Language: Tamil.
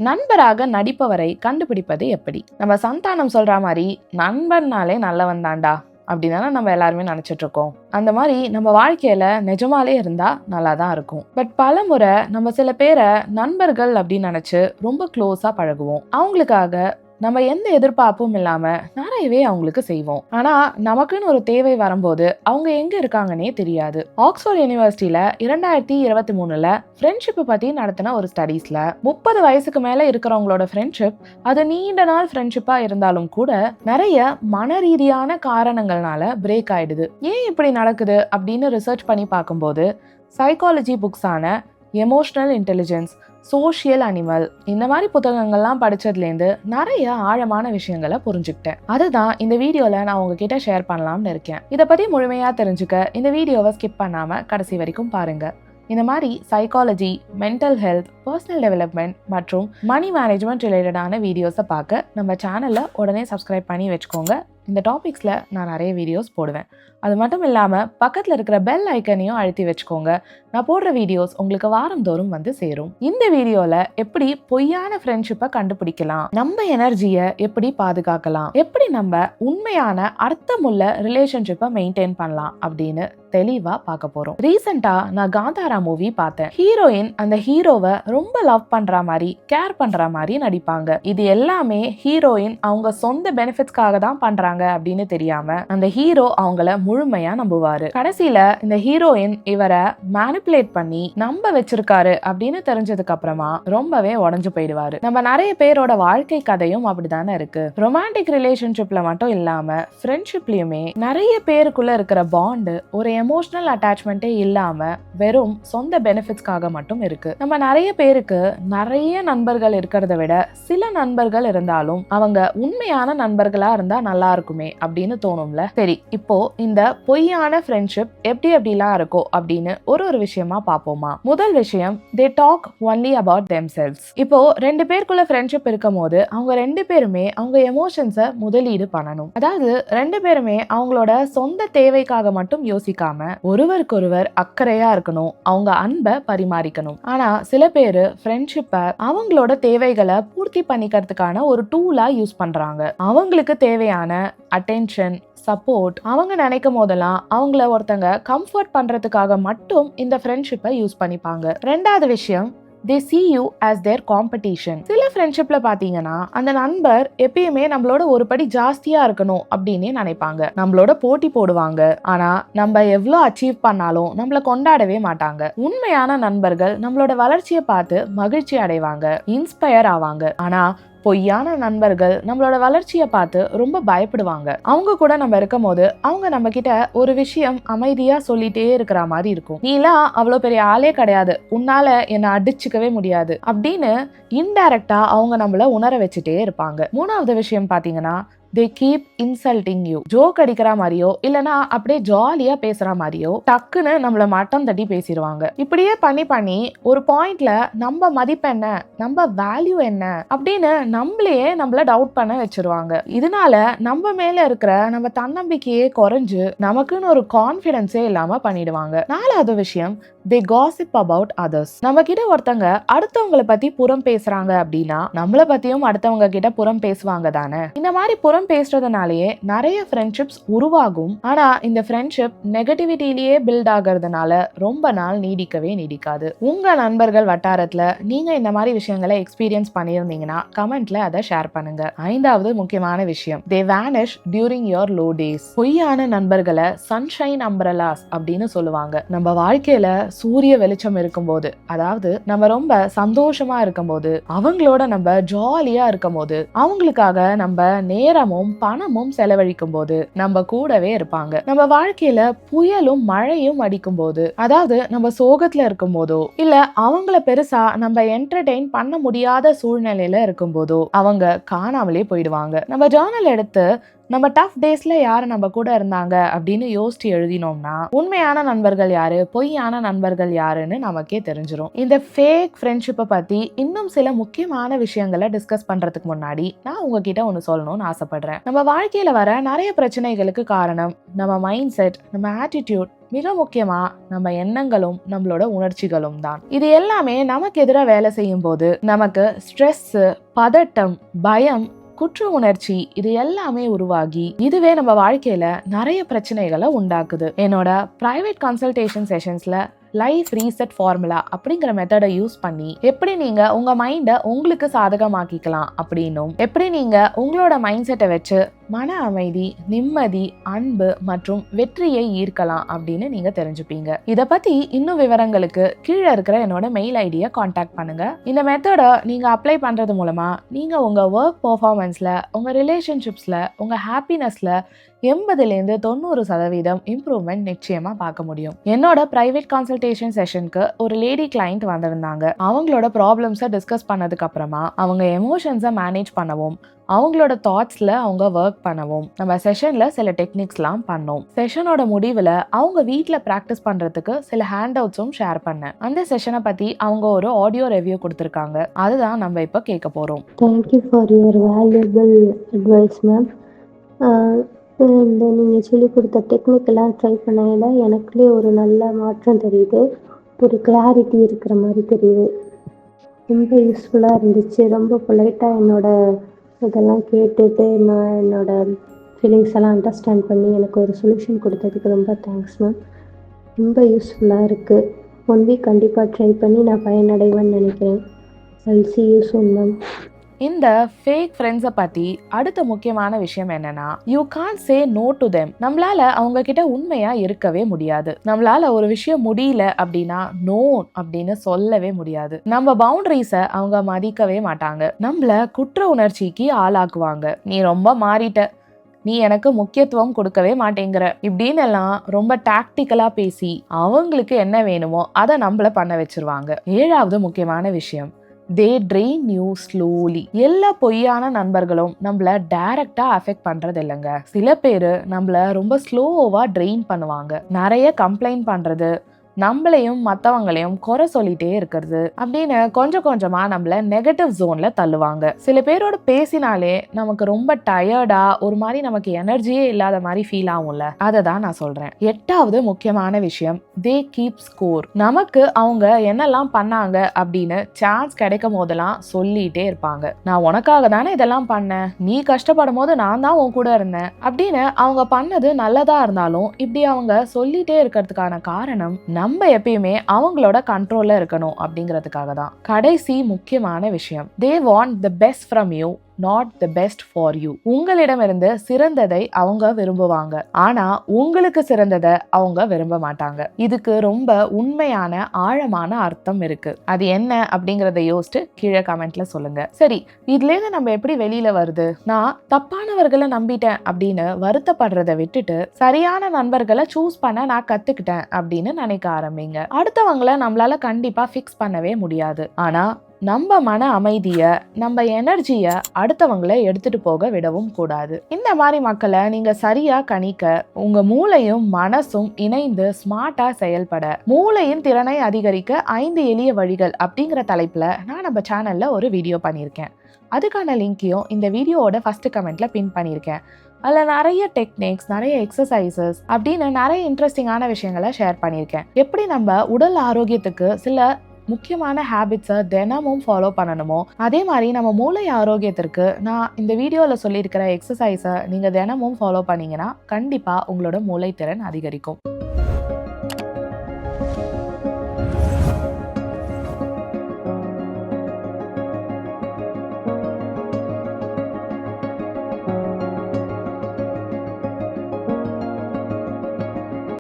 நண்பராக நடிப்பவரை கண்டுபிடிப்பது எப்படி? நம்ம சந்தானம் சொல்ற மாதிரி நண்பன்னாலே நல்லவன் தான்டா அப்படின்னு நம்ம எல்லாருமே நினைச்சிட்டு இருக்கோம். அந்த மாதிரி நம்ம வாழ்க்கையில நிஜமாலே இருந்தா நல்லா தான் இருக்கும். பட் பல முறை நம்ம சில பேரை நண்பர்கள் அப்படின்னு நினைச்சு ரொம்ப க்ளோஸா பழகுவோம். அவங்களுக்காக நம்ம எந்த எதிர்பார்ப்பும் இல்லாம நிறையவே அவங்களுக்கு செய்வோம். ஆனா நமக்குன்னு ஒரு தேவை வரும்போது அவங்க எங்க இருக்காங்கன்னே தெரியாது. ஆக்ஸ்போர்ட் யூனிவர்சிட்டியில 2023 ஃப்ரெண்ட்ஷிப் பத்தி நடத்தின ஒரு ஸ்டடீஸ்ல 30 வயசுக்கு மேல இருக்கிறவங்களோட ஃப்ரெண்ட்ஷிப் அது நீண்ட நாள் ஃப்ரெண்ட்ஷிப்பா இருந்தாலும் கூட நிறைய மன ரீதியான காரணங்கள்னால பிரேக் ஆயிடுது. ஏன் இப்படி நடக்குது அப்படின்னு ரிசர்ச் பண்ணி பார்க்கும்போது சைக்காலஜி புக்ஸான எமோஷனல் இன்டெலிஜென்ஸ், சோஷியல் அனிமல் இந்த மாதிரி புத்தகங்கள்லாம் படிச்சதுலேருந்து நிறைய ஆழமான விஷயங்களை புரிஞ்சுக்கிட்டேன். அதுதான் இந்த வீடியோல நான் உங்ககிட்ட ஷேர் பண்ணலாம்னு இருக்கேன். இதை பத்தி முழுமையா தெரிஞ்சுக்க இந்த வீடியோவை ஸ்கிப் பண்ணாம கடைசி வரைக்கும் பாருங்க. இந்த மாதிரி psychology, mental health, personal development மற்றும் மணி மேனேஜ்மெண்ட் ரிலேட்டடான வீடியோஸை பார்க்க நம்ம சேனலை உடனே சப்ஸ்கிரைப் பண்ணி வச்சுக்கோங்க. இந்த டாபிக்ஸில் நான் நிறைய வீடியோஸ் போடுவேன். அது மட்டும் இல்லாமல் பக்கத்தில் இருக்கிற பெல் ஐக்கனையும் அழுத்தி வச்சுக்கோங்க. நான் போடுற வீடியோஸ் உங்களுக்கு வாரந்தோறும் வந்து சேரும். இந்த வீடியோவில் எப்படி பொய்யான ஃப்ரெண்ட்ஷிப்பை கண்டுபிடிக்கலாம், நம்ம எனர்ஜியை எப்படி பாதுகாக்கலாம், எப்படி நம்ம உண்மையான அர்த்தமுள்ள ரிலேஷன்ஷிப்பை மெயின்டைன் பண்ணலாம் அப்படின்னு தெளிவா பார்க்க போறோம். ரீசெண்டா நான் காந்தாரா மூவி பார்த்தேன். ஹீரோயின் அந்த ஹீரோவை ரொம்ப லவ் பண்ற மாதிரி, கேர் பண்ற மாதிரி நடிப்பாங்க. இது எல்லாமே ஹீரோயின் அவங்க சொந்த பெனிஃபிட்ஸ்க்காக தான் பண்றாங்க அப்படின்னு தெரியாம அந்த ஹீரோ அவங்கள முழுமையா நம்புவாரு. கடைசியில இந்த ஹீரோயின் இவரை மேனிபுலேட் பண்ணி நம்ப வச்சிருக்காரு அப்படின்னு தெரிஞ்சதுக்கு அப்புறமா ரொம்பவே உடஞ்சு போயிடுவாரு. நம்ம நிறைய பேரோட வாழ்க்கை கதையும் அப்படிதானே இருக்கு. ரொமான்டிக் ரிலேஷன்ஷிப்ல மட்டும் இல்லாம ஃப்ரெண்ட்ஷிப்லயுமே நிறைய பேருக்குள்ள இருக்கிற பாண்ட் ஒரு எமோஷனல் அட்டாச்மெண்ட்டே இல்லாம வெறும் சொந்த பெனிஃபிட்ஸ்க்காக மட்டும் இருக்கு. நம்ம நிறைய பேருக்கு நிறைய நண்பர்கள் இருக்கிறத விட சில நண்பர்கள் இருந்தாலும் அவங்க உண்மையான நண்பர்களா இருந்தா நல்லா இருக்குமே அப்படின்னு தோணும்ல. சரி, இப்போ இந்த பொய்யான ஃப்ரெண்ட்ஷிப் எப்படி எப்படிலாம் இருக்கோ அப்படின்னு ஒரு விஷயமா பார்ப்போமா. முதல் விஷயம், they talk only about themselves. இப்போ ரெண்டு பேருக்குள்ள ஃப்ரெண்ட்ஷிப் இருக்கும் போது அவங்க ரெண்டு பேருமே அவங்க எமோஷன்ஸை முதலீடு பண்ணணும். அதாவது ரெண்டு பேருமே அவங்களோட சொந்த தேவைக்காக மட்டும் யோசிக்காம ஒருவருக்கொருவர் அக்கறையா இருக்கணும், அவங்க அன்பை பரிமாறிக்கணும். ஆனா சில பேரு ஃப்ரெண்ட்ஷிப்பை அவங்களோட தேவைகளை பூர்த்தி பண்ணிக்கிறதுக்கான ஒரு டூலா யூஸ் பண்றாங்க. அவங்களுக்கு தேவையான அட்டென்ஷன், சப்போர்ட் அவங்க நினைக்கும் போதெல்லாம் அவங்கள ஒருத்தங்க கம்ஃபர்ட் பண்றதுக்காக மட்டும் இந்த ஃப்ரெண்ட்ஷிப்பை யூஸ் பண்ணிப்பாங்க. ரெண்டாவது விஷயம், they see you as their competition. சில ஃப்ரெண்ட்ஷிப்ல பாத்தீங்கன்னா அந்த நண்பர் எப்பயுமே நம்மளோட ஒரு படி ஜாஸ்தியா இருக்கணும் அப்படின்னு நினைப்பாங்க. நம்மளோட போட்டி போடுவாங்க. ஆனா நம்ம எவ்வளவு அச்சீவ் பண்ணாலும் நம்மள கொண்டாடவே மாட்டாங்க. உண்மையான நண்பர்கள் நம்மளோட வளர்ச்சியை பார்த்து மகிழ்ச்சி அடைவாங்க, இன்ஸ்பயர் ஆவாங்க. ஆனா பொய்யான நண்பர்கள் நம்மளோட வளர்ச்சியை பார்த்து ரொம்ப பயப்படுவாங்க. அவங்க கூட நம்ம இருக்கும் போது அவங்க நம்ம கிட்ட ஒரு விஷயம் அமைதியா சொல்லிட்டே இருக்கிற மாதிரி இருக்கும். நீலாம் அவ்வளவு பெரிய ஆளே கிடையாது, உன்னால என்ன அடிச்சுக்கவே முடியாது அப்படின்னு இன்டைரக்டா அவங்க நம்மள உணர வச்சுட்டே இருப்பாங்க. மூணாவது விஷயம் பாத்தீங்கன்னா, they keep insulting you. Joke அடிக்கிற மாதிரியோ இல்லனா அப்படியே ஜாலியா பேசுற மாதிரியோ டக்குன்னு நம்மள மட்டம் தட்டி பேசிடுவாங்க. இப்படியே பண்ணி பண்ணி ஒரு பாயிண்ட்ல நம்ம மதிப்பு என்ன, நம்ம வேல்யூ என்ன அப்படின்னு நம்மளையே நம்மள டவுட் பண்ண வச்சிருவாங்க. இதனால நம்ம மேல இருக்கிற நம்ம தன்னம்பிக்கையே குறைஞ்சு நமக்குன்னு ஒரு கான்ஃபிடன்ஸே இல்லாம பண்ணிடுவாங்க. நாலாவது விஷயம், they gossip about others. நம்ம கிட்ட ஒருத்தங்க அடுத்தவங்களை பத்தி புறம் பேசுறாங்க அப்படின்னா நம்மள பத்தியும் அடுத்தவங்க கிட்ட புறம் பேசுவாங்க தானே. இந்த மாதிரி புறம் பேசுறதுனாலேயே நிறைய ஃப்ரெண்ட்ஷிப்ஸ் உருவாகும். ஆனா இந்த ஃப்ரெண்ட்ஷிப் நெகட்டிவிட்டிலேயே பில்ட் ஆகிறதுனால ரொம்ப நாள் நீடிக்கவே நீடிக்காது. உங்க நண்பர்கள் வட்டாரத்துல நீங்க இந்த மாதிரி விஷயங்களை எக்ஸ்பீரியன்ஸ் பண்ணியிருந்தீங்கன்னா கமெண்ட்ல அதை ஷேர் பண்ணுங்க. ஐந்தாவது முக்கியமான விஷயம், they vanish during your low days. பொய்யான நண்பர்களை சன்ஷைன் அம்பரலாஸ் அப்படின்னு சொல்லுவாங்க. நம்ம வாழ்க்கையில சூரிய வெளிச்சம் இருக்கும்போது, அதாவது நம்ம ரொம்ப சந்தோஷமா இருக்கும்போது, அவங்களோட நம்ம ஜாலியா இருக்கும்போது, அவங்களுக்காக நம்ம நேரமும் பணமும் செலவழிக்கும் போது நம்ம கூடவே இருப்பாங்க. நம்ம வாழ்க்கையில புயலும் மழையும் அடிக்கும் போது, அதாவது நம்ம சோகத்துல இருக்கும் போதோ இல்ல அவங்கள பெருசா நம்ம என்டர்டெயின் பண்ண முடியாத சூழ்நிலையில இருக்கும் போதோ அவங்க காணாமலே போயிடுவாங்க. நம்ம ஜர்னல் எடுத்து நம்ம டஃப் டேஸ்ல யாரு நம்ம கூட இருந்தாங்க அப்படின்னு யோசிச்சு எழுதினோம்னா உண்மையான நண்பர்கள் யாரு, பொய்யான நண்பர்கள் யாருன்னு நமக்கே தெரிஞ்சிடும். இந்த ஃபேக் ஃப்ரெண்ட்ஷிப்பை பத்தி இன்னும் சில முக்கியமான விஷயங்களை டிஸ்கஸ் பண்றதுக்கு முன்னாடி நான் உங்ககிட்ட ஒன்று சொல்லணும்னு ஆசைப்படுறேன். நம்ம வாழ்க்கையில வர நிறைய பிரச்சனைகளுக்கு காரணம் நம்ம மைண்ட் செட், நம்ம ஆட்டிடியூட், மிக முக்கியமா நம்ம எண்ணங்களும் நம்மளோட உணர்ச்சிகளும் தான். இது எல்லாமே நமக்கு எதிராக வேலை செய்யும் போது நமக்கு ஸ்ட்ரெஸ், பதட்டம், பயம், குற்ற உணர்ச்சி இது எல்லாமே உருவாகி இதுவே நம்ம வாழ்க்கையில நிறைய பிரச்சனைகளை உண்டாக்குது. என்னோட பிரைவேட் கன்சல்டேஷன் செஷன்ஸ்ல லைஃப் ரீசெட் ஃபார்முலா அப்படிங்கிற மெத்தடை யூஸ் பண்ணி எப்படி நீங்க உங்க மைண்டை உங்களுக்கு சாதகமாக்கிக்கலாம் அப்படின்னும், எப்படி நீங்க உங்களோட மைண்ட் செட்டை வச்சு மன அமைதி, நிம்மதி, அன்பு மற்றும் வெற்றியை ஈர்க்கலாம் அப்படின்னு நீங்க தெரிஞ்சுப்பீங்க. இதை பத்தி இன்னும் விவரங்களுக்கு கீழே இருக்கிற என்னோட மெயில் ஐடியை காண்டாக்ட் பண்ணுங்க. இந்த மெத்தடை நீங்க அப்ளை பண்றது மூலமா நீங்க உங்க ஒர்க் பெர்ஃபார்மன்ஸ்ல, உங்க ரிலேஷன்ஷிப்ஸ்ல, உங்க ஹாப்பினஸ்ல 80% இம்ப்ரூவ்மெண்ட் நிச்சயமா பார்க்க முடியும். என்னோட பிரைவேட் கன்சல்டேஷன் செஷனுக்கு ஒரு லேடி கிளைண்ட் வந்திருந்தாங்க. அவங்களோட ப்ராப்ளம்ஸை டிஸ்கஸ் பண்ணதுக்கு அப்புறமா அவங்க எமோஷன்ஸை மேனேஜ் பண்ணவும், அவங்களோட தாட்ஸ்ல அவங்க ஒர்க் பண்ணவும் நம்ம செஷன்ல சில டெக்னிக்ஸ்லாம் பண்ணோம். செஷனோட முடிவில் அவங்க வீட்டில் ப்ராக்டிஸ் பண்றதுக்கு சில ஹேண்ட் அவுட்ஸும் ஷேர் பண்ணேன். அந்த செஷனை பத்தி அவங்க ஒரு ஆடியோ ரிவ்யூ கொடுத்துருக்காங்க. அதுதான் நம்ம இப்போ கேட்க போறோம். Thank you for your valuable advice ma'am. இந்த நீங்கள் சொல்லிக் கொடுத்த டெக்னிக்கெல்லாம் ட்ரை பண்ணையில் எனக்குள்ளே ஒரு நல்ல மாற்றம் தெரியுது. ஒரு கிளாரிட்டி இருக்கிற மாதிரி தெரியுது. ரொம்ப யூஸ்ஃபுல்லாக இருந்துச்சு. ரொம்ப பொலைட்டாக இதெல்லாம் கேட்டுட்டு நான் என்னோடய ஃபீலிங்ஸ் எல்லாம் அண்டர்ஸ்டாண்ட் பண்ணி எனக்கு ஒரு சொல்யூஷன் கொடுத்ததுக்கு ரொம்ப தேங்க்ஸ் மேம். ரொம்ப யூஸ்ஃபுல்லாக இருக்குது. 1 வீக் கண்டிப்பாக ட்ரை பண்ணி நான் பயனடைவேன்னு நினைக்கிறேன். I'll see you soon ma'am. இந்த ஃபேக் ஃப்ரெண்ட்ஸை பற்றி அடுத்த முக்கியமான விஷயம் என்னன்னா, you can't say no to them. நம்மளால அவங்க கிட்ட உண்மையா இருக்கவே முடியாது. நம்மளால ஒரு விஷயம் முடியல அப்படின்னா நோ அப்படின்னு சொல்லவே முடியாது. நம்ம பவுண்டரிஸை அவங்க மதிக்கவே மாட்டாங்க. நம்மள குற்ற உணர்ச்சிக்கு ஆளாக்குவாங்க. நீ ரொம்ப மாறிட்ட, நீ எனக்கு முக்கியத்துவம் கொடுக்கவே மாட்டேங்கிற, இப்படின்னு எல்லாம் ரொம்ப டாக்டிக்கலா பேசி அவங்களுக்கு என்ன வேணுமோ அதை நம்மள பண்ண வச்சிருவாங்க. 7வது முக்கியமான விஷயம், they drain you slowly. எல்லா பொய்யான நண்பர்களும் நம்மள டைரக்டா அஃபெக்ட் பண்றது இல்லைங்க. சில பேர் நம்மள ரொம்ப ஸ்லோவா ட்ரெயின் பண்ணுவாங்க. நிறைய கம்ப்ளைண்ட் பண்றது, நம்மளையும் மற்றவங்களையும் குறை சொல்லிட்டே இருக்கிறது அப்படின்னு கொஞ்சம் கொஞ்சமா நம்மள நெகட்டிவ் ஜோன்ல தள்ளுவாங்க. சில பேரோட பேசினாலே நமக்கு ரொம்ப டயர்டா, ஒரு மாதிரி நமக்கு எனர்ஜியே இல்லாத மாதிரி ஃபீல் ஆகும்ல, அதை தான் நான் சொல்றேன். 8வது முக்கியமான விஷயம், தே கீப் ஸ்கோர். நமக்கு அவங்க என்னெல்லாம் பண்ணாங்க அப்படின்னு சான்ஸ் கிடைக்கும் போதெல்லாம் சொல்லிட்டே இருப்பாங்க. நான் உனக்காக தானே இதெல்லாம் பண்ணேன், நீ கஷ்டப்படும் போது நான் தான் உன் கூட இருந்தேன் அப்படின்னு. அவங்க பண்ணது நல்லதா இருந்தாலும் இப்படி அவங்க சொல்லிட்டே இருக்கிறதுக்கான காரணம் நம்ம எப்பயுமே அவங்களோட கண்ட்ரோல்ல இருக்கணும் அப்படிங்கிறதுக்காக தான். கடைசி முக்கியமான விஷயம், they want the best from you, not the best for you. உங்களிடமிருந்து சிறந்ததை அவங்க விரும்புவாங்க, ஆனா உங்களுக்கு சிறந்ததை அவங்க விரும்ப மாட்டாங்க. இதுக்கு ரொம்ப உண்மையான ஆழமான அர்த்தம் இருக்கு. அது என்ன அப்படிங்கறத யோசிச்சு கீழே கமெண்ட்ல சொல்லுங்க. சரி, இதுல இருந்து நம்ம எப்படி வெளியில வருது? நான் தப்பானவர்களை நம்பிட்டேன் அப்படின்னு வருத்தப்படுறதை விட்டுட்டு சரியான நண்பர்களை சூஸ் பண்ண நான் கத்துக்கிட்டேன் அப்படின்னு நினைக்க ஆரம்பிங்க. அடுத்தவங்களை நம்மளால கண்டிப்பா ஃபிக்ஸ் பண்ணவே முடியாது, ஆனா நம்ம மன அமைதிய, நம்ம எனர்ஜிய அடுத்தவங்களை எடுத்துட்டு போக விடவும் கூடாது. இந்த மாதிரி மக்களை நீங்க சரியா கணிக்க உங்க மூளையும் மனசும் இணைந்து ஸ்மார்ட்டா செயல்பட, மூளையின் திறனை அதிகரிக்க 5 எளிய வழிகள் அப்படிங்கிற தலைப்புல நான் நம்ம சேனல்ல ஒரு வீடியோ பண்ணியிருக்கேன். அதுக்கான லிங்கையும் இந்த வீடியோவோட ஃபர்ஸ்ட் கமெண்ட்ல பின் பண்ணியிருக்கேன். அதில் நிறைய டெக்னிக்ஸ், நிறைய எக்ஸசைசஸ் அப்படின்னு நிறைய இன்ட்ரெஸ்டிங்கான விஷயங்களை ஷேர் பண்ணியிருக்கேன். எப்படி நம்ம உடல் ஆரோக்கியத்துக்கு சில முக்கியமான ஹேபிட்ஸை தினமும் ஃபாலோ பண்ணணுமோ, அதே மாதிரி நம்ம மூளை ஆரோக்கியத்திற்கு நான் இந்த வீடியோவில் சொல்லியிருக்கிற எக்ஸசைஸை நீங்கள் தினமும் ஃபாலோ பண்ணீங்கன்னா கண்டிப்பாக உங்களோட மூளை திறன் அதிகரிக்கும்.